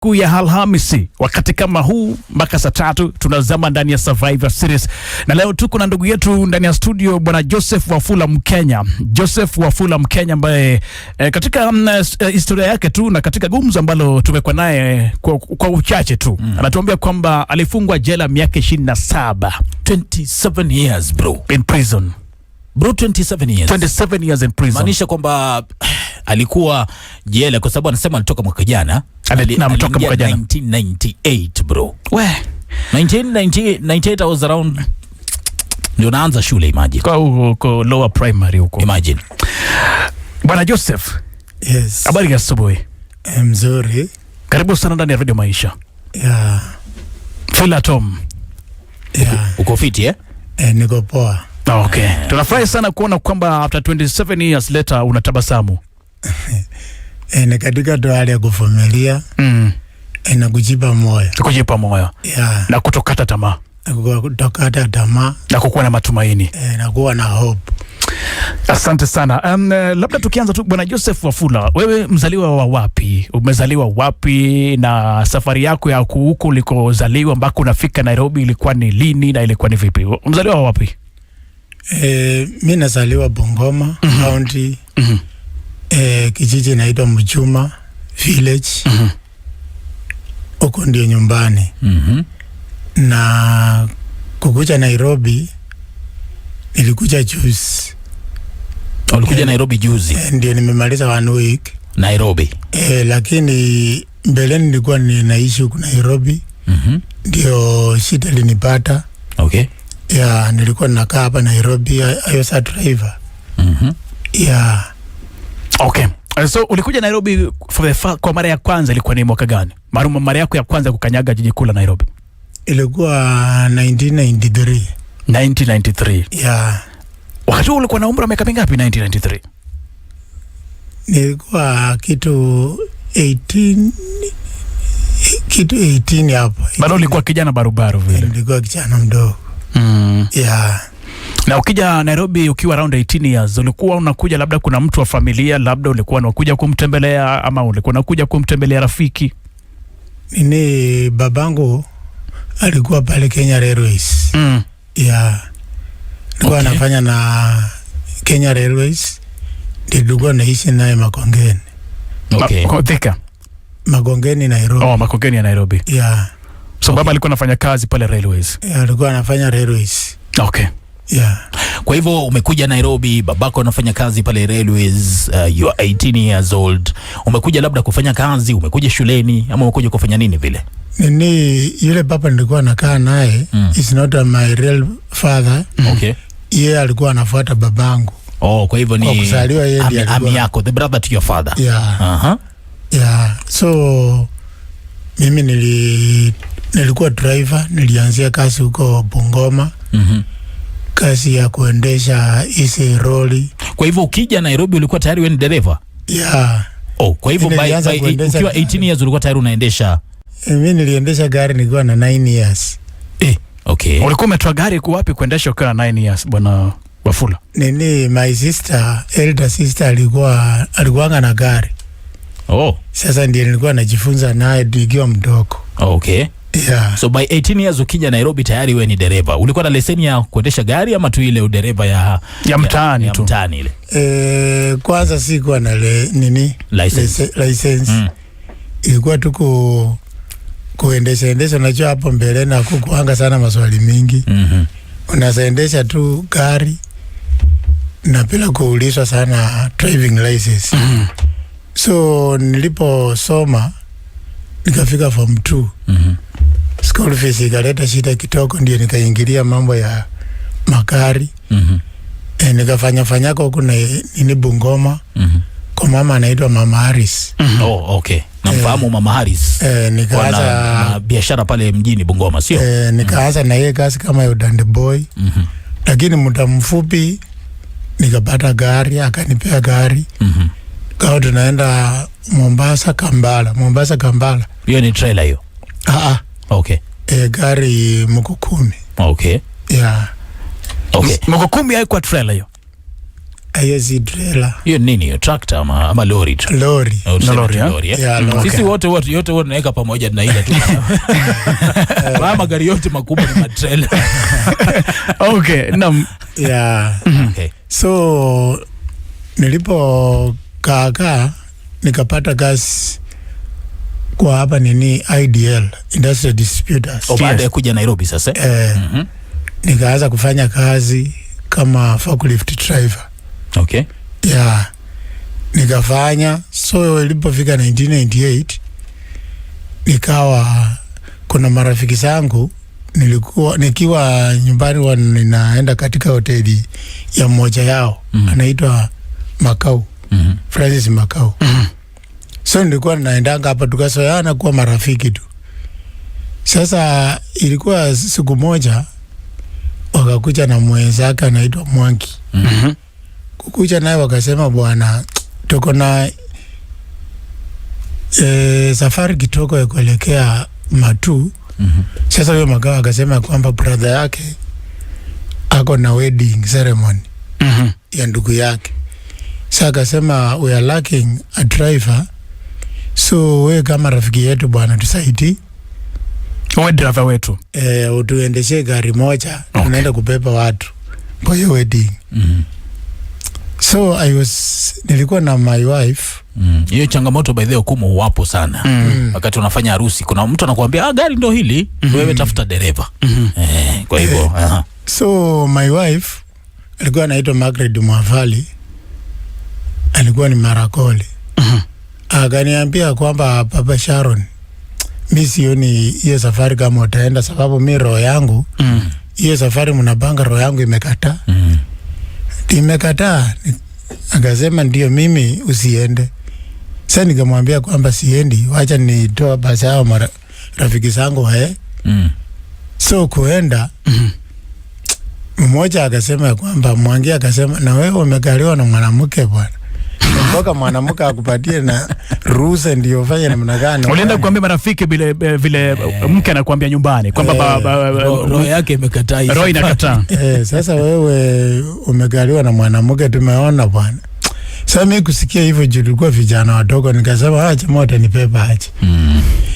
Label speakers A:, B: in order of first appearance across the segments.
A: siku ya Alhamisi wakati kama huu mpaka saa 3 tunazama ndani ya Survivor Series, na leo tuko na ndugu yetu ndani ya studio bwana Joseph Wafula Mkenya. Joseph Wafula Mkenya ambaye katika historia yake tu na katika gumzo ambalo tumekuwa naye kwa uchache tu anatuambia kwamba alifungwa jela miaka
B: 27 years bro
A: in prison.
B: Bro, 27 years
A: in prison.
B: Maanisha kwamba alikuwa jela kwa sababu anasema alitoka mwaka jana.
A: Alitoka mwaka jana
B: 1998 bro.
A: 1998
B: I was around, ndio naanza shule, imagine.
A: Kwa lower primary huko.
B: Imagine.
A: Bwana Joseph.
C: Yes.
A: Habari ya asubuhi.
C: Mzuri.
A: Karibu sana ndani ya Radio Maisha.
C: Yeah.
A: Feel at home.
C: Yeah.
B: Uko fiti eh?
C: Niko poa.
A: Okay. Tunafurahi sana kuona kwamba after 27 years later unatabasamu.
C: Ni katika tu hali ya kuvumilia. Na kujipa moyo.
A: Kujipa moyo.
C: Yeah.
A: Na kutokata tamaa.
C: Kutokata tamaa.
A: Na kukuwa na matumaini.
C: Na kuwa na hope.
A: Asante sana. Labda tukianza tu bwana Joseph Wafula, wewe mzaliwa wa wapi? Umezaliwa wapi na safari yako ya huko ulikozaliwa mpaka unafika Nairobi ilikuwa ni lini na ilikuwa ni vipi? Mzaliwa wa wapi?
C: Mimi nazaliwa Bungoma County. Kijiji inaitwa Mchuma Village. Huko ndio nyumbani. Na kukuja Nairobi nilikuja juzi.
B: Ulikuja Nairobi juzi?
C: Ndio nimemaliza 1 week
B: Nairobi.
C: Lakini mbeleni nilikuwa ninaishi huko Nairobi. Ndio shida linipata.
B: Okay.
C: Yeah, nilikuwa nakaa hapa Nairobi. I was a driver. Yeah.
A: Okay. So ulikuja Nairobi kwa mara ya kwanza ilikuwa ni mwaka gani? Mara yako ya kwanza kukanyaga jiji kuu la Nairobi?
C: Ilikuwa 1993.
A: 1993.
C: Yeah.
A: Wakati ulikuwa na umri wa miaka mingapi 1993?
C: Nilikuwa kitu 18 hapo.
A: Bado ulikuwa kijana barubaru vile.
C: Nilikuwa kijana mdogo. Yeah.
A: Na ukija Nairobi ukiwa around 18 years, ulikuwa unakuja labda kuna mtu wa familia, labda ulikuwa unakuja kumtembelea ama ulikuwa unakuja kumtembelea rafiki?
C: Nini, babangu alikuwa pale Kenya Railways. Yeah. Nilikuwa nafanya na Kenya Railways. Nilikuwa naishi naye Makongeni.
B: Okay.
C: Makongeni Nairobi.
A: Makongeni ya Nairobi.
C: Yeah.
A: So baba alikuwa anafanya kazi pale Railways.
C: Yeah, alikuwa anafanya Railways.
A: Okay.
C: Yeah.
B: Kwa hivyo umekuja Nairobi, babako anafanya kazi pale Railways, you are 18 years old. Umekuja labda kufanya kazi, umekuja shuleni ama umekuja kufanya nini vile?
C: Nini, yule papa nilikuwa nakaa naye is not my real father.
B: Okay.
C: Yeye alikuwa anafuata babangu.
B: Kwa hivyo ni
C: kuzaliwa yeye ndiye
B: ami yako, the brother to your father.
C: Yeah. Yeah. So mimi nilikuwa driver, nilianzia kazi huko Bungoma. Kazi ya kuendesha hizi lori.
B: Kwa hivyo ukija Nairobi ulikuwa tayari wewe ni dereva?
C: Yeah.
B: Kwa hivyo ukiwa 18 years ulikuwa tayari unaendesha?
C: Mimi niliendesha gari nikiwa na 9 years.
B: Okay.
A: Ulikuwa umetoa gari wapi kuendesha ukiwa na 9 years bwana Wafula?
C: Nini, my sister, elder sister alikuwa na gari. Sasa ndiye nilikuwa najifunza naye nikiwa mdogo.
B: Okay.
C: Yeah.
B: So by 18 years ukija Nairobi tayari wewe ni dereva. Ulikuwa na leseni ya kuendesha gari ama tu ile udereva ya
A: mtaani tu?
B: Mtaani ile.
C: Kwanza sikuwa na license. Ilikuwa tu kuendesha. Unajua hapo mbele na kukuanga sana maswali mingi. Unaendesha tu gari na bila kuulizwa sana driving license. So niliposoma nikafika form 2. School fees ikaleta shida kidogo, ndio nikaingilia mambo ya magari. Nikafanya huko na nini Bungoma. Kwa mama anaitwa Mama Harris.
B: Okay. Namfahamu Mama Harris.
C: Nikaanza
B: biashara pale mjini Bungoma, sio?
C: Nikaanza na yeye kazi kama ya dande boy. Lakini muda mfupi nikapata gari, akanipea gari. Kwa tunaenda Mombasa Kampala.
B: Hiyo ni trailer hiyo? Okay.
C: Gari Mkokumi.
B: Okay.
C: Yeah.
B: Okay.
A: Mkokumi haikuwa trailer hiyo?
C: Hiyo si trailer.
B: Hiyo nini hiyo, tractor ama lori tu?
C: Lori.
B: Lori.
C: Yeah, lori.
B: Sisi wote tunaweka pamoja na ile tu. Magari yote makubwa ni matrailer.
A: Okay, naam.
C: Yeah.
B: Okay.
C: So nilipo kaa nikapata kazi kwa hapa nini IDL, Industrial Distributors.
B: Baada ya kuja Nairobi sasa.
C: Nikaanza kufanya kazi kama forklift driver.
B: Okay.
C: Yeah. Nikafanya, so ilipofika 1998 nikawa kuna marafiki zangu, nikiwa nyumbani ninaenda katika hoteli ya mmoja yao anaitwa Makau. Francis Makau. So nilikuwa naendanga hapa tukasoeana kuwa marafiki tu. Sasa ilikuwa siku moja wakakuja na mwenzake anaitwa Mwangi. Kukuja naye wakasema, bwana, tuko na safari kitoko ya kuelekea Matu. Sasa huyo Makau akasema kwamba brother yake ako na wedding ceremony ya ndugu yake. Sasa akasema we are lacking a driver, so we kama rafiki yetu bwana tusaidie.
A: Wewe driver wetu.
C: Utuendeshe gari moja, tunaenda kubeba watu kwa hiyo wedding. So nilikuwa na my wife.
B: Hiyo changamoto by the way kumo wapo sana. Wakati unafanya harusi kuna mtu anakuambia gari ndio hili, wewe tafuta dereva. Kwa hivyo
C: so my wife alikuwa anaitwa Margaret Mwavali, alikuwa ni Marakoli. Akaniambia kwamba Papa Sharon, mimi sioni hiyo safari kama utaenda, sababu mimi roho yangu hiyo safari mnapanga, roho yangu imekataa. Imekataa. Akasema ndio mimi usiende. Sasa nikamwambia kwamba siendi, wacha nitoa basi hao rafiki zangu so kuenda. Mmoja akasema kwamba Mwangi akasema, na wewe umekaliwa na mwanamke bwana. Mpaka mwanamke akupatie na ruhusa ndio ufanye namna gani?
A: Ulienda kuambia marafiki vile mke anakuambia nyumbani kwamba
B: roho yake imekataa.
A: Roho inakataa.
C: Sasa wewe umekaliwa na mwanamke, tumeona bwana. Sasa mimi kusikia hivyo tulikuwa vijana wadogo, nikasema acha moto nipepa aje.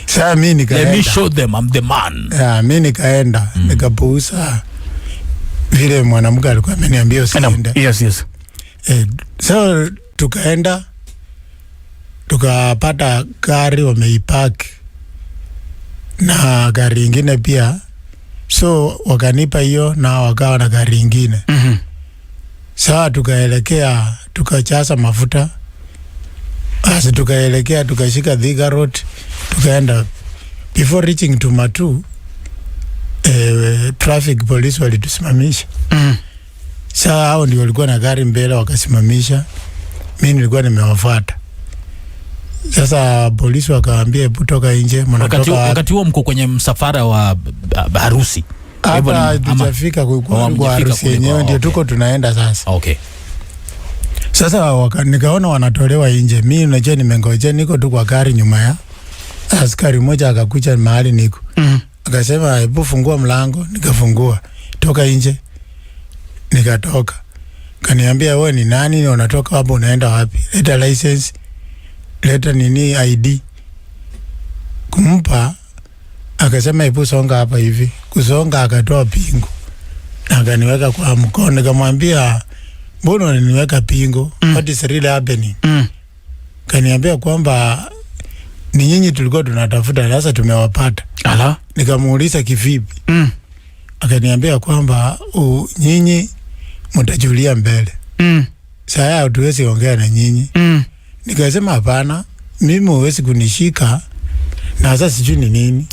C: Sasa mimi nikaenda.
B: Let me show them I'm the man.
C: Mimi nikaenda, nikapuuza vile mwanamke alikuwa ameniambia usiende.
A: Yes.
C: So tukaenda, tukapata gari wameipaki na gari ingine pia, so wakanipa hiyo na wakawa na gari ingine. Sawa, tukaelekea tukachaza mafuta, basi tukaelekea tukashika Thika Road, tukaenda. Before reaching to Matu, traffic police walitusimamisha. Sasa hao ndio walikuwa na gari mbele wakasimamisha, mimi nilikuwa nimewafuata. Sasa polisi wakaambia kutoka nje, mnatoka.
B: Wakati huo mko kwenye msafara wa harusi.
C: Hapa tutafika kwa harusi yenyewe ndio tuko tunaenda sasa.
B: Okay.
C: Sasa nikaona wanatolewa nje. Mimi unajua nimengoja, niko tu kwa gari nyuma ya askari mmoja akakuja mahali niko. Akasema hebu fungua mlango, nikafungua. Toka nje. Nikatoka. Kaniambia wewe ni nani na unatoka hapo unaenda wapi? Leta license. Leta nini ID. Kumpa akasema hebu songa hapa hivi. Kusonga akatoa pingu. Akaniweka kwa mkono, nikamwambia mbona unaniweka pingu? What is really happening? Kaniambia kwamba ni nyinyi tulikuwa tunatafuta, sasa tumewapata.
A: Ala.
C: Nikamuuliza kivipi? Akaniambia kwamba nyinyi mtajulia mbele. Sasa hatuwezi ongea na nyinyi. Nikasema hapana, mimi huwezi kunishika na sasa sijui ni nini.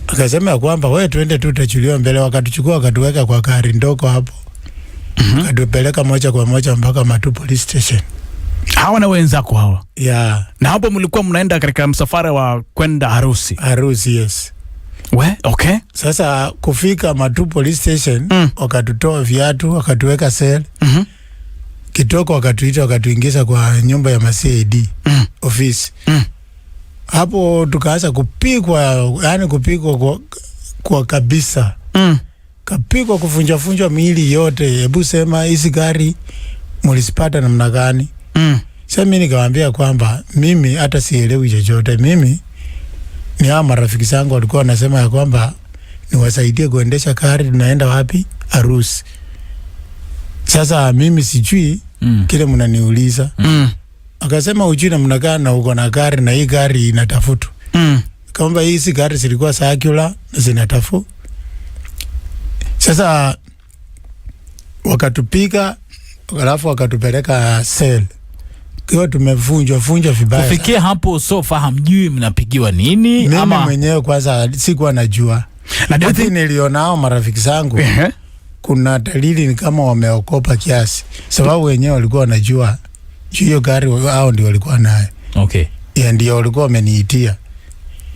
C: Akasema kwamba wewe twende tu tutajulia mbele. Wakatuchukua wakatuweka kwa gari ndogo hapo. Akatupeleka moja kwa moja mpaka Matu police station.
A: Hawa na wenzako hawa?
C: Yeah.
A: Na hapo mlikuwa mnaenda katika msafara wa kwenda harusi?
C: Harusi, yes.
A: Okay.
C: Sasa kufika Matu police station, wakatutoa viatu, wakatuweka cell. Kitoko wakatuita, wakatuingiza kwa nyumba ya CID office. Hapo tukaanza kupigwa, yani kupigwa kwa kabisa. Kapigwa, kufunjwa miili yote. Hebu sema hizi gari Mulisipata namna gani? Sasa mimi nikawaambia kwamba mimi hata sielewi chochote. Mimi ni hao marafiki zangu walikuwa wanasema ya kwamba niwasaidie kuendesha gari, tunaenda wapi? Harusi. Sasa mimi sijui kile mnaniuliza. Akasema ujui namna gani na uko na gari na hii gari inatafutwa. Kamba hizi gari zilikuwa circular na zinatafu. Sasa wakatupika, alafu wakatupeleka cell. Kwa tumevunjwa vibaya.
B: Kufikia hapo sofa hamjui mnapigiwa nini?
C: Mimi mwenyewe kwanza sikuwa najua. Lakini nilionao marafiki zangu. Kuna dalili ni kama wameokopa kiasi. Sababu wenyewe walikuwa wanajua hiyo gari hao ndio walikuwa naye.
B: Okay.
C: Ya ndio walikuwa wameniitia.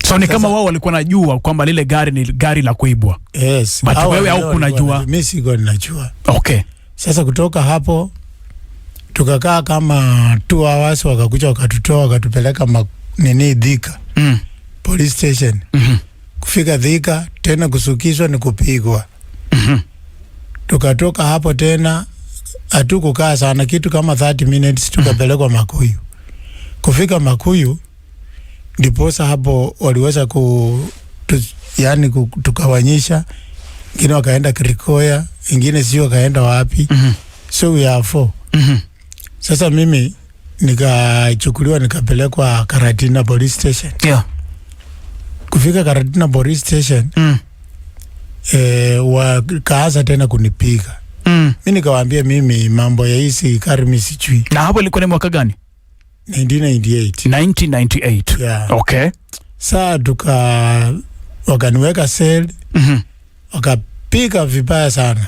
A: So ni kama wao walikuwa najua kwamba lile gari ni gari la kuibwa.
C: Yes.
A: But wewe au kunajua?
C: Mimi siko ninajua.
A: Okay.
C: Sasa kutoka hapo tukakaa kama 2 hours, wakakuja wakatutoa wakatupeleka Thika. Police station. Kufika Thika tena kusukizwa ni kupigwa. Tukatoka hapo tena hatukukaa sana, kitu kama 30 minutes tukapelekwa Makuyu. Kufika Makuyu ndiposa hapo waliweza tukawanyisha. Wengine wakaenda Kirikoya, wengine sio wakaenda wapi. So we are 4. Sasa mimi nikachukuliwa nikapelekwa Karatina Police Station.
A: Yeah.
C: Kufika Karatina Police Station wakaanza tena kunipiga. Mimi nikawaambia mimi mambo ya hizi gari mimi sijui.
A: Na hapo ilikuwa ni mwaka gani? 1998.
C: Yeah.
A: Okay.
C: Sasa wakaniweka cell. Wakapiga vibaya sana.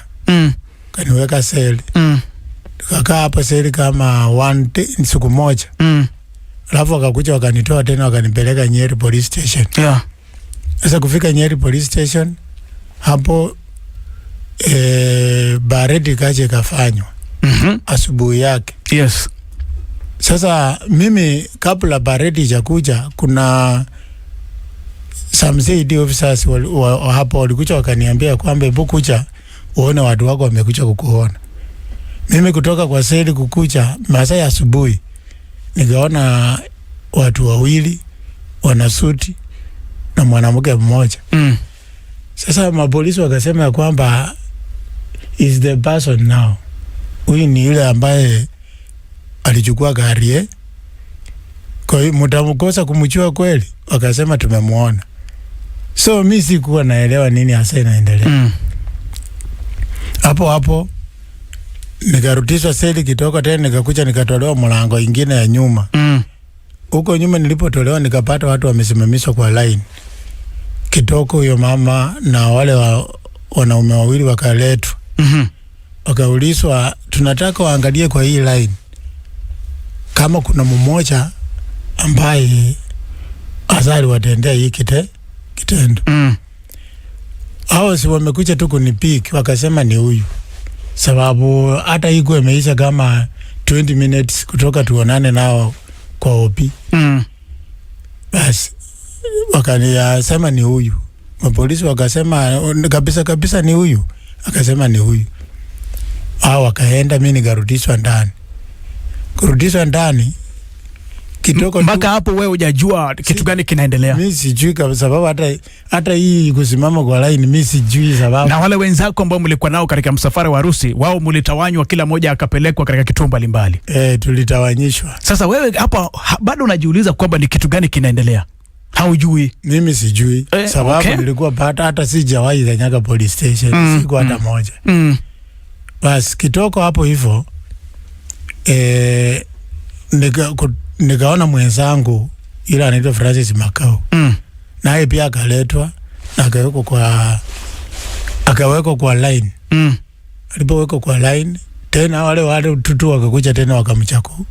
C: Kaniweka cell. Tukakaa hapo cell kama siku moja. Alafu wakakuja wakanitoa tena wakanipeleka Nyeri Police Station.
A: Yeah.
C: Sasa kufika Nyeri Police Station hapo baridi kaje kafanywa. Asubuhi yake.
A: Yes.
C: Sasa mimi kabla baridi ijakuja kuna some CID officers hapo walikuja wakaniambia kwamba hebu kuja uone watu wako wamekuja kukuona. Mimi kutoka kwa seli kukuja masaa ya asubuhi nikaona watu wawili wana suti na mwanamke mmoja. Sasa mapolisi wakasema ya kwamba is the person now. Huyu ni yule ambaye alichukua gari. Kwa hiyo mtamkosa kumjua kweli? Wakasema tumemuona. So mimi sikuwa naelewa nini hasa inaendelea. Hapo nikarudishwa seli kitoko tena nikakuja nikatolewa mlango ingine ya nyuma. Huko nyuma nilipotolewa nikapata watu wamesimamishwa kwa line. Kitoko huyo mama na wale wanaume wawili wakaletwa. Wakaulizwa tunataka waangalie kwa hii line kama kuna mmoja ambaye azali watendea hii kitendo. Hao si wamekuja tu kunipiki, wakasema ni huyu. Sababu hata hiko imeisha kama 20 minutes kutoka tuonane nao kwa OP. Basi wakaniasema ni huyu. Mapolisi wakasema kabisa ni huyu. Akasema ni huyu. Hao wakaenda, mimi nikarudishwa ndani. Kurudishwa ndani kitoko
A: mpaka hapo wewe hujajua kitu gani kinaendelea.
C: Mimi sijui kwa sababu hata hii kusimama kwa line mimi sijui sababu.
A: Na wale wenzako ambao mlikuwa nao katika msafara wa harusi, wao mlitawanywa, kila mmoja akapelekwa katika kituo mbalimbali.
C: Tulitawanyishwa.
A: Sasa wewe hapa bado unajiuliza kwamba ni kitu gani kinaendelea. Haujui.
C: Mimi sijui sababu nilikuwa hata sijawahi kanyaga police station, siku hata moja. Basi kitoko hapo hivyo nikaona mwenzangu ila anaitwa Francis Makau. Naye pia akaletwa na akawekwa kwa line. Alipowekwa kwa line tena wale tutu wakakuja tena wakamchaku.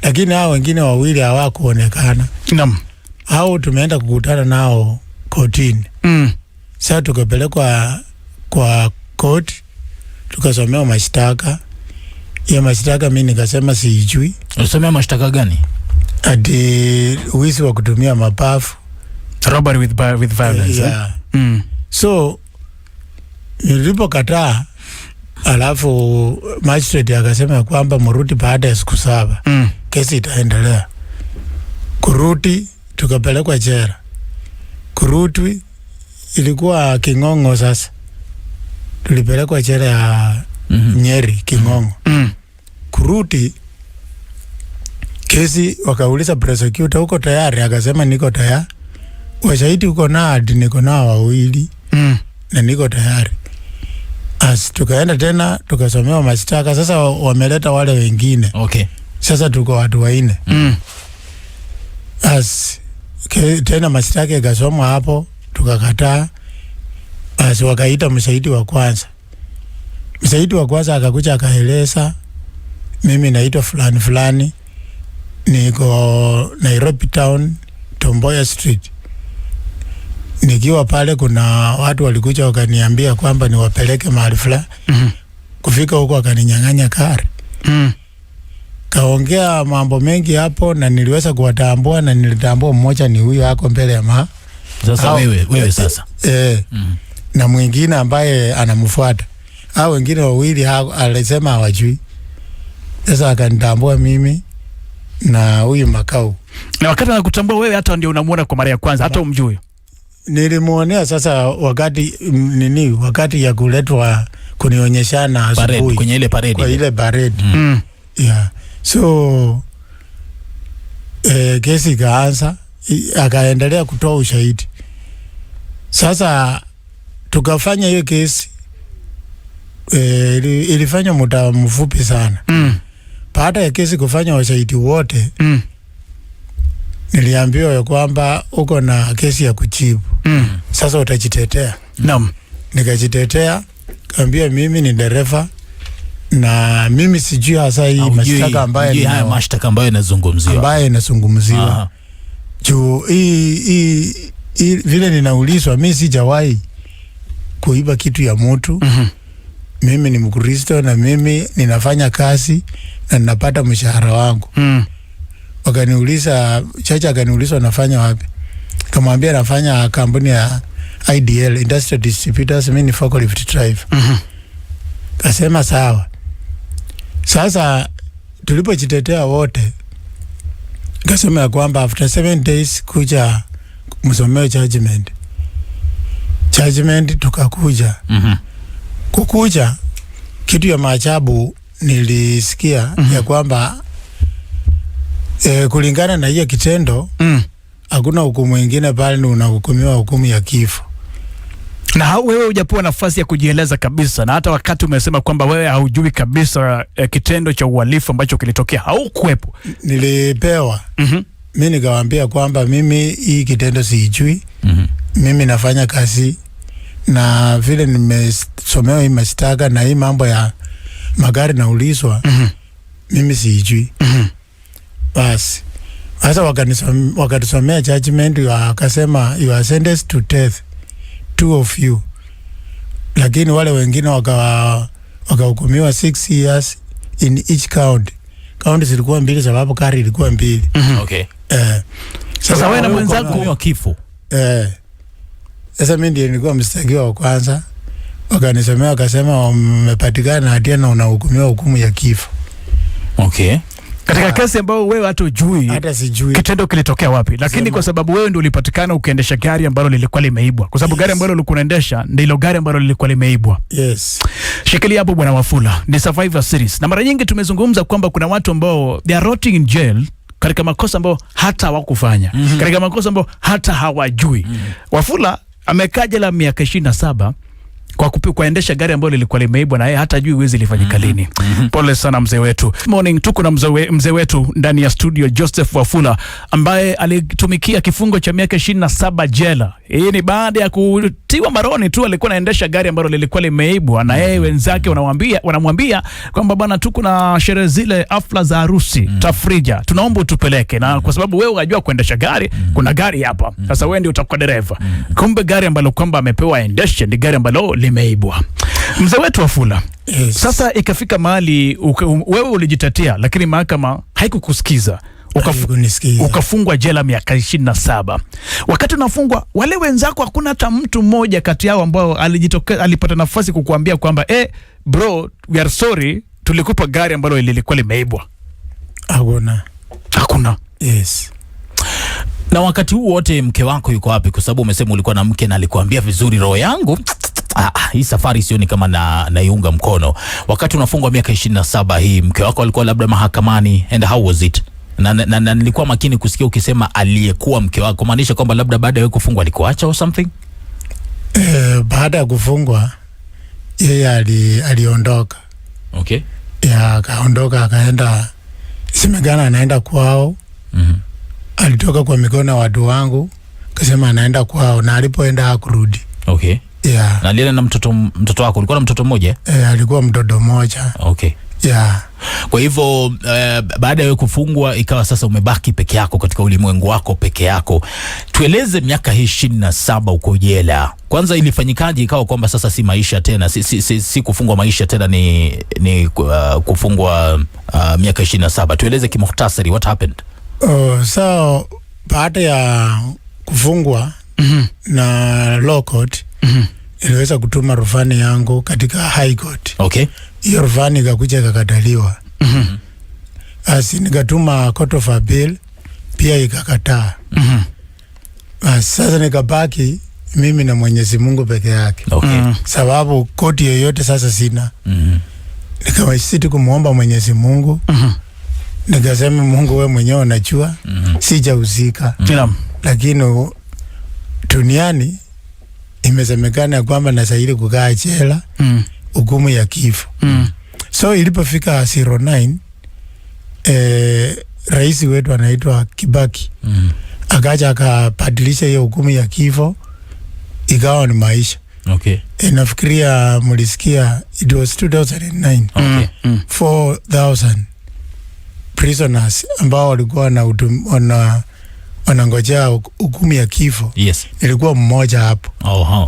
C: Lakini hao wengine wawili hawakuonekana.
A: Naam.
C: Hao tumeenda kukutana nao kotini. Sasa tukapelekwa kwa court tukasomewa mashtaka. Ya mashtaka mimi nikasema sijui.
B: Unasomea mashtaka gani?
C: Ati wizi wa kutumia mapafu.
A: Robbery with violence.
C: Yeah. So nilipokataa Alafu magistrate akasema kwamba mrudi baada ya siku 7. Kesi itaendelea. Kurudi tukapelekwa jela. Kurudi ilikuwa King'ong'o sasa. Tulipelekwa jela ya Nyeri King'ong'o. Kurudi kesi wakauliza prosecutor uko tayari, akasema niko tayari. Washahidi uko na hadi niko nao wawili. Na niko tayari. Tukaenda tena tukasomewa mashtaka. Sasa wameleta wale wengine.
B: Okay.
C: Sasa tuko watu 4. Tena mashtaka yakasomwa hapo, tukakataa. Wakaita mshahidi wa kwanza. Mshahidi wa kwanza akakuja akaeleza, mimi naitwa fulani fulani, niko Nairobi town, Tomboya Street. Nikiwa pale kuna watu walikuja wakaniambia kwamba niwapeleke mahali fulani. Kufika huko akaninyang'anya gari. Kaongea mambo mengi hapo na niliweza kuwatambua, na nilitambua mmoja ni huyo hako mbele ya
B: sasa wewe sasa.
C: Na mwingine ambaye anamfuata. Hao wengine wawili alisema hawajui. Sasa akanitambua mimi na huyu Makau.
A: Na wakati anakutambua wewe hata ndio unamuona kwa mara ya kwanza, hata umjui.
C: Nilimuonea sasa wakati ya kuletwa kunionyeshana asubuhi
B: kwenye ile parade.
C: Kwa ile parade. Yeah. So kesi ikaanza, akaendelea kutoa ushahidi. Sasa tukafanya hiyo kesi, ilifanya muda mfupi sana. Baada ya kesi kufanya washahidi wote, niliambiwa ya kwamba uko na kesi ya kujibu. Sasa utajitetea.
A: Naam.
C: Nikajitetea, kaambia mimi ni dereva na mimi sijui hasa hii mashtaka
B: ambayo inazungumziwa.
C: Juu hii vile ninaulizwa, mimi sijawahi kuiba kitu ya mtu. Mimi ni Mkristo na mimi ninafanya kazi na ninapata mshahara wangu. Wakaniuliza, chacha akaniuliza nafanya wapi? Kamwambia nafanya kampuni ya IDL, Industrial Distributors, mimi ni forklift driver. Kasema sawa. Sasa tulipojitetea wote, kasema ya kwamba after 7 days kuja msomeo judgment. Tukakuja. Kukuja, kitu ya maajabu nilisikia ya kwamba kulingana na hiyo kitendo hakuna hukumu nyingine bali unahukumiwa hukumu ya kifo.
A: Na wewe hujapewa nafasi ya kujieleza kabisa, na hata wakati umesema kwamba wewe haujui kabisa kitendo cha uhalifu ambacho kilitokea, haukuwepo.
C: Nilipewa. Mimi nikawaambia kwamba mimi hii kitendo siijui. Mimi nafanya kazi na vile nimesomewa hii mashtaka na hii mambo ya magari naulizwa, mimi siijui. Basi sasa wakatusomea judgment, wakasema you are sentenced to death, 2 of you. Lakini wale wengine wakahukumiwa 6 years in each count. County zilikuwa 2 sababu kari ilikuwa 2.
B: Okay.
A: Sasa wewe na mwenzako
B: kifo.
C: Sasa mimi ndiye nilikuwa mshtakiwa wa kwanza. Wakanisomea wakasema umepatikana na hatia na unahukumiwa hukumu ya kifo.
B: Okay.
A: Katika kesi ambayo wewe hata hujui,
C: hata sijui
A: kitendo kilitokea wapi, lakini kwa sababu wewe ndio ulipatikana ukiendesha gari ambalo lilikuwa limeibwa, kwa sababu gari ambalo ulikuwa unaendesha ndilo gari ambalo lilikuwa limeibwa.
C: Yes.
A: Shikilia hapo bwana Wafula, ni Survivor Series, na mara nyingi tumezungumza kwamba kuna watu ambao they are rotting in jail katika makosa ambao hata hawakufanya, katika makosa ambao hata hawajui. Wafula amekaa jela miaka 27 kwa kuendesha gari ambalo lilikuwa limeibwa na yeye hata jui wezi lifanyika lini. Pole sana mzee wetu. Morning, tuko na mzee wetu ndani ya studio, Joseph Wafula, ambaye alitumikia kifungo cha miaka 27 jela. Hii ni baada ya kutiwa maroni tu, alikuwa anaendesha gari ambalo lilikuwa limeibwa na yeye wenzake wanamwambia kwamba bwana, tuko na sherehe zile afla za harusi tafrija, tunaomba utupeleke, na kwa sababu wewe unajua kuendesha gari, kuna gari hapa. Sasa wewe ndio utakuwa dereva. Kumbe gari ambalo kwamba amepewa aendeshe ni gari ambalo limeibwa. Mzee wetu Wafula, sasa ikafika mahali wewe ulijitetea, lakini mahakama haikukusikiza. ukafungwa jela miaka 27. Wakati unafungwa, wale wenzako hakuna hata mtu mmoja kati yao ambao alipata nafasi kukuambia kwamba bro, we are sorry, tulikupa gari ambalo lilikuwa limeibwa? Hakuna.
C: Yes.
B: Na wakati huu wote mke wako yuko wapi? Kwa sababu umesema ulikuwa na mke na alikuambia vizuri, roho yangu hii safari sioni kama naiunga mkono. Wakati unafungwa miaka 27 hii, mke wako alikuwa labda mahakamani, and how was it? Na nilikuwa makini kusikia ukisema aliyekuwa mke wako, maanisha kwamba labda baada ya kufungwa alikuacha or something?
C: Baada ya kufungwa yeye aliondoka.
B: Okay.
C: Akaondoka akaenda, semekana anaenda kwao. Alitoka kwa mikono ya watu wangu, kasema anaenda kwao, na alipoenda hakurudi.
B: Okay.
C: Yeah.
B: Na alienda na mtoto wako, ulikuwa na mtoto mmoja?
C: Alikuwa mtoto mmoja.
B: Okay.
C: Yeah.
B: Kwa hivyo baada ya kufungwa ikawa sasa umebaki peke yako katika ulimwengu wako peke yako. Tueleze miaka 27 uko jela. Kwanza ilifanyikaje ikawa kwamba sasa si maisha tena, si kufungwa maisha tena, ni kufungwa miaka 27. Tueleze kimuhtasari, what happened?
C: So baada ya kufungwa na law court, iliweza kutuma rufani yangu katika high court.
B: Okay.
C: Hiyo rufani ikakuja ikakataliwa. Asi nikatuma court of appeal, pia ikakataa. Sasa nikabaki mimi na Mwenyezi Mungu peke yake.
B: Okay.
C: Sababu koti yoyote sasa sina. Nikawasiti kumuomba Mwenyezi Mungu. Nikasema, Mungu wewe mwenyewe unajua, sijahusika. Lakini duniani imesemekana kwamba nastahili kukaa jela, hukumu ya kifo. So ilipofika 09, rais wetu anaitwa Kibaki, akaja akabadilisha hiyo hukumu ya kifo ikawa ni maisha.
B: Okay.
C: Nafikiria mulisikia, it was 2009.
B: Okay.
C: 4,000 prisoners ambao walikuwa wanangojea hukumu ya kifo.
B: Yes.
C: Nilikuwa mmoja hapo.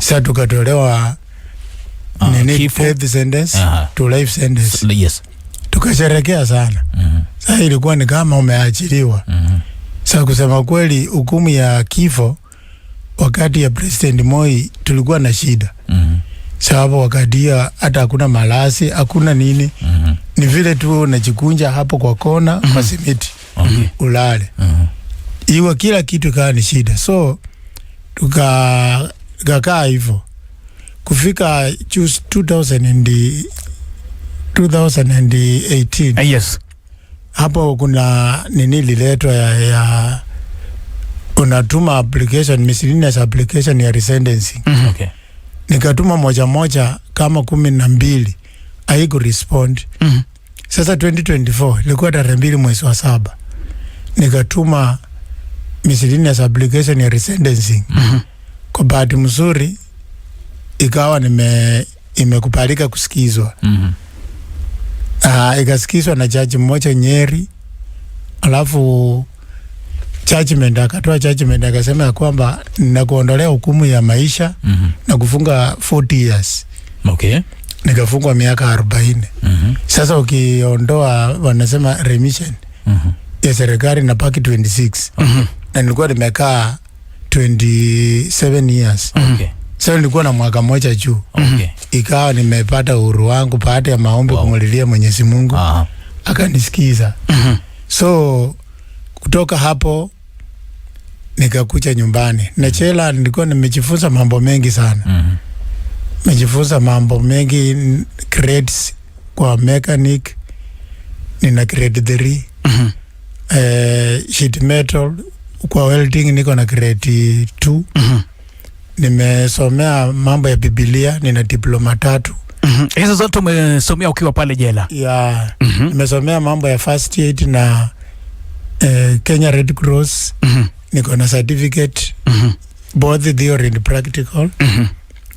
C: Sasa tukatolewa death sentence to life sentence.
B: Yes.
C: Tukasherekea sana. Sasa ilikuwa ni kama umeachiliwa. Sasa kusema kweli, hukumu ya kifo wakati ya President Moi tulikuwa na shida. Sababu wakati hata hakuna malasi, hakuna nini. Ni vile tu unajikunja hapo kwa kona kwa simiti. Ulale. Iwa kila kitu kaa ni shida. So tukakaa hivyo kufika 2018.
A: Yes.
C: Hapo kuna nini liletwa ya unatuma application, miscellaneous application ya resentencing.
B: Okay.
C: Nikatuma moja kama 12, haiku respond. Sasa 2024 ilikuwa tarehe 2 mwezi wa 7, nikatuma miscellaneous application ya resentencing. Kwa bahati mzuri ikawa imekubalika kusikizwa. Ikasikizwa na jaji mmoja Nyeri. Alafu akatoa judgment akasema ya kwamba nakuondolea hukumu ya maisha na kufunga 40 years.
B: Okay.
C: Nikafungwa miaka 40. Sasa ukiondoa wanasema remission ya serikali na paki 26. Na nilikuwa nimekaa 27 years.
B: Okay.
C: Sasa nilikuwa na mwaka mmoja juu.
B: Okay.
C: Ikawa nimepata uhuru wangu baada ya maombi kumulilia Mwenyezi Mungu. Akanisikiza. So kutoka hapo nikakuja nyumbani. Na jela nilikuwa nimejifunza mambo mengi sana. Nimejifunza mambo mengi, grades kwa mechanic nina grade 3. Sheet metal kwa welding niko na grade 2. Nimesomea mambo ya Biblia, nina diploma 3.
A: Hizo zote umesomea ukiwa pale jela?
C: Yeah. Nimesomea mambo ya first aid na Kenya Red Cross. Niko na certificate, both theory and practical.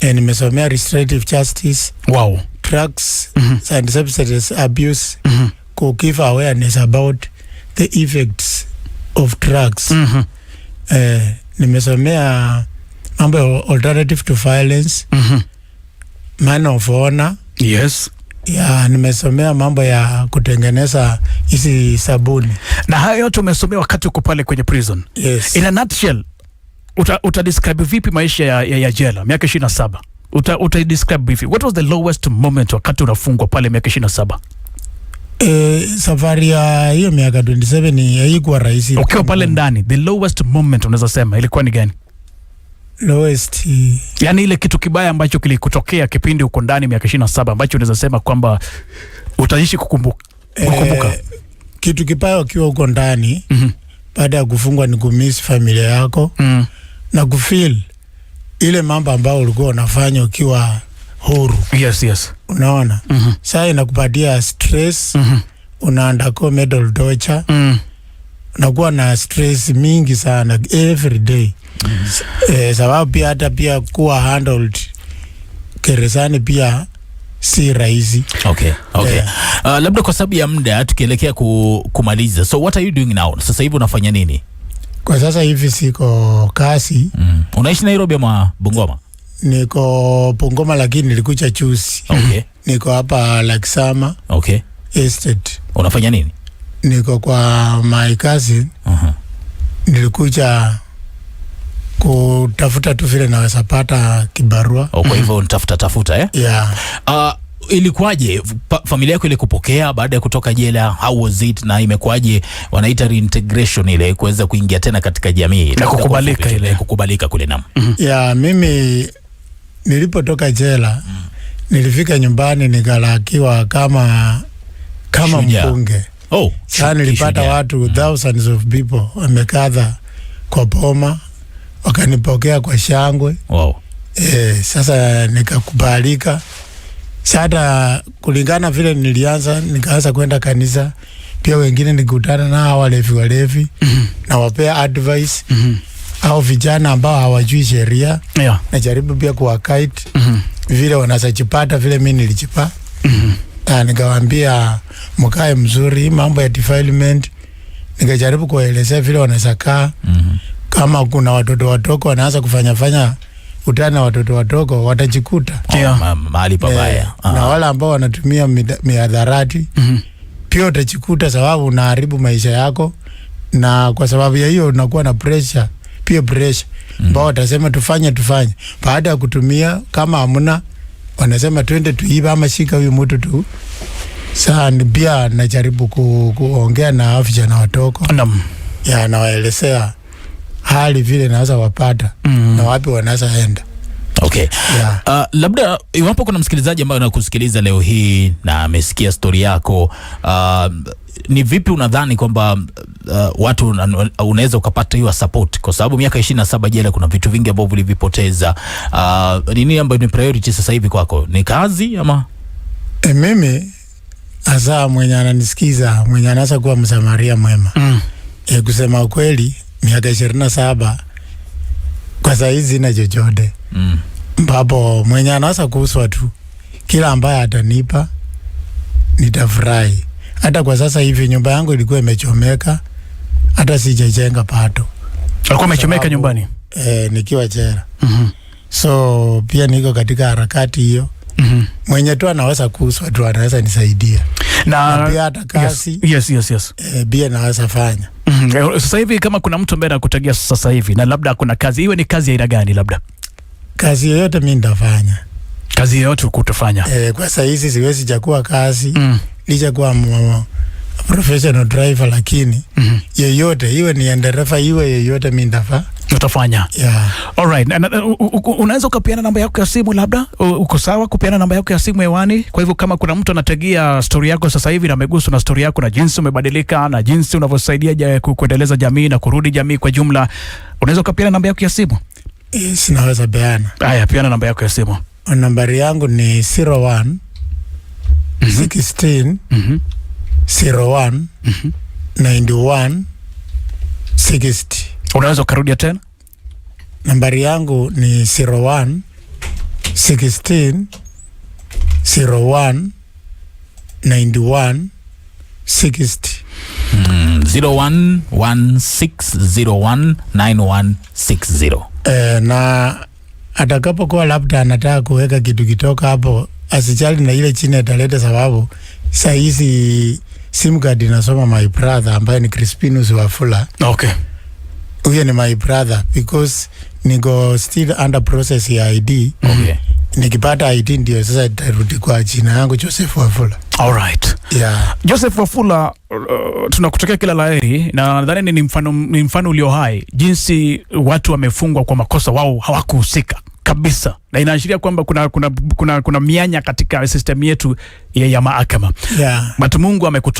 C: Nimesomea restorative justice.
A: Wow.
C: Drugs and substance abuse. To give awareness about the effects of drugs. Nimesomea mambo ya alternative to violence. Man of honor.
A: Yes.
C: Ya, nimesomea mambo ya kutengeneza hizi sabuni.
A: Na hayo yote umesomea wakati uko pale kwenye prison.
C: Yes.
A: In a nutshell, uta describe vipi maisha ya jela miaka 27? Uta describe vipi? What was the lowest moment wakati unafungwa pale miaka 27?
C: Safari ya hiyo miaka 27 haikuwa rahisi.
A: Ukiwa pale ndani, the lowest moment unaweza sema ilikuwa ni gani?
C: Lowest.
A: Yani ile kitu kibaya ambacho kilikutokea kipindi uko ndani miaka 27 ambacho unaweza sema kwamba utaishi kukumbuka.
C: Kitu kibaya ukiwa uko ndani baada ya kufungwa ni kumiss familia yako na kufeel ile mambo ambayo ulikuwa unafanya ukiwa huru.
A: Yes.
C: Unaona? Sasa inakupatia stress, una undergo mental torture. Unakuwa na stress mingi sana every day. Sababu pia hata pia kuwa handled gerezani pia si rahisi.
B: Okay. Labda kwa sababu ya muda tukielekea kumaliza. So what are you doing now? Sasa hivi unafanya nini?
C: Kwa sasa hivi siko kazi.
B: Unaishi Nairobi ama Bungoma?
C: Niko Bungoma lakini nilikuja chusi.
B: Okay.
C: Niko hapa Lakesama.
B: Okay.
C: Estate.
B: Unafanya nini?
C: Niko kwa my cousin. Nilikuja kutafuta tu vile naweza pata kibarua.
B: Kwa hivyo unatafuta
C: Yeah.
B: Ilikuwaje familia yako ile kupokea baada ya kutoka jela? How was it? Na imekuwaje wanaita reintegration ile kuweza kuingia tena katika jamii
A: na kukubalika
B: kule naam?
C: Yeah, mimi nilipotoka jela nilifika nyumbani nikalakiwa kama mbunge. Sasa nilipata watu thousands of people wamekadha kwa boma wakanipokea kwa shangwe.
B: Wow.
C: Sasa nikakubalika. Sasa kulingana vile nikaanza kwenda kanisa. Pia wengine nikutana na walevi na wapea advice au vijana ambao hawajui sheria. Najaribu pia kuwakite vile wanazajipata vile mimi nilijipa. Nikawaambia mkae mzuri, mambo ya defilement nikajaribu kuwaelezea vile wanaweza kaa. Kama kuna watoto wadogo wanaanza kufanya utana watoto wadogo watajikuta
B: mahali pabaya.
C: Na wale ambao wanatumia mihadarati pia utajikuta, sababu unaharibu maisha yako, na kwa sababu ya hiyo unakuwa na pressure, peer pressure ambao watasema tufanye. Baada ya kutumia kama hamna, wanasema twende tuiba ama shika huyu mtu tu. Sasa pia najaribu kuongea na vijana wadogo na waelezea hali vile naweza wapata na wapi wanaweza enda.
B: Okay. Yeah. Labda iwapo kuna msikilizaji ambaye anakusikiliza leo hii na amesikia story yako, ni vipi unadhani kwamba watu unaweza ukapata hiyo support? Kwa sababu miaka 27 jela kuna vitu vingi ambavyo ulivipoteza. Nini ambayo ni priority sasa hivi kwako? Ni kazi ama?
C: Mimi asa mwenye ananisikiza, mwenye anaweza kuwa msamaria mwema. Kusema ukweli miaka 27 kwa saizi na jojote. Mbapo mwenye anaweza kuuswa tu, kila ambaye atanipa nitafurahi. Hata kwa sasa hivi nyumba yangu ilikuwa imechomeka, hata sijajenga pato.
A: Alikuwa amechomeka nyumbani?
C: Nikiwa jela. So pia niko katika harakati hiyo. Mwenye tu anaweza kuuswa tu anaweza nisaidia. Na pia hata kazi.
A: Yes.
C: Pia naweza fanya.
A: Sasa hivi kama kuna mtu ambaye anakutegea sasa hivi na labda kuna kazi, iwe ni kazi ya aina gani? Labda
C: kazi yoyote mimi nitafanya.
A: Kazi yoyote ukutafanya?
C: Kwa sasa hizi siwezi chakua kazi. Licha kuwa professional driver, lakini yeyote iwe ni dereva iwe yeyote mimi
A: utafanya.
C: Yeah.
A: Alright. Unaweza ukapeana namba yako ya simu labda? Uko sawa kupeana namba yako ya simu hewani? Kwa hivyo kama kuna mtu anategea story yako sasa hivi na ameguswa na story yako na jinsi umebadilika na jinsi unavyosaidia kuendeleza jamii na kurudi jamii kwa jumla, unaweza ukapeana namba yako ya simu?
C: Sinaweza peana.
A: Haya, peana namba yako ya simu.
C: Nambari yangu ni 01 16 01 91 60.
A: Unaweza ukarudia tena?
C: Nambari yangu ni 01 16 01 91 60.
B: 0116019160.
C: Na atakapokuwa labda anataka kuweka kitu kitoka hapo asijali na ile chini ataleta, sababu saa hizi SIM card inasoma my brother ambaye ni Crispinus Wafula.
A: Okay.
C: Huyo ni my brother because niko still under process ya ID.
B: Okay.
C: Nikipata ID ndio sasa itarudi kwa jina yangu Joseph Wafula.
A: All right.
C: Yeah.
A: Joseph Wafula, tunakutakia kila laheri, na nadhani ni mfano ulio hai jinsi watu wamefungwa kwa makosa wao hawakuhusika kabisa, na inaashiria kwamba kuna mianya katika system yetu ya mahakama.
C: Yeah.
A: But Mungu amekutoa.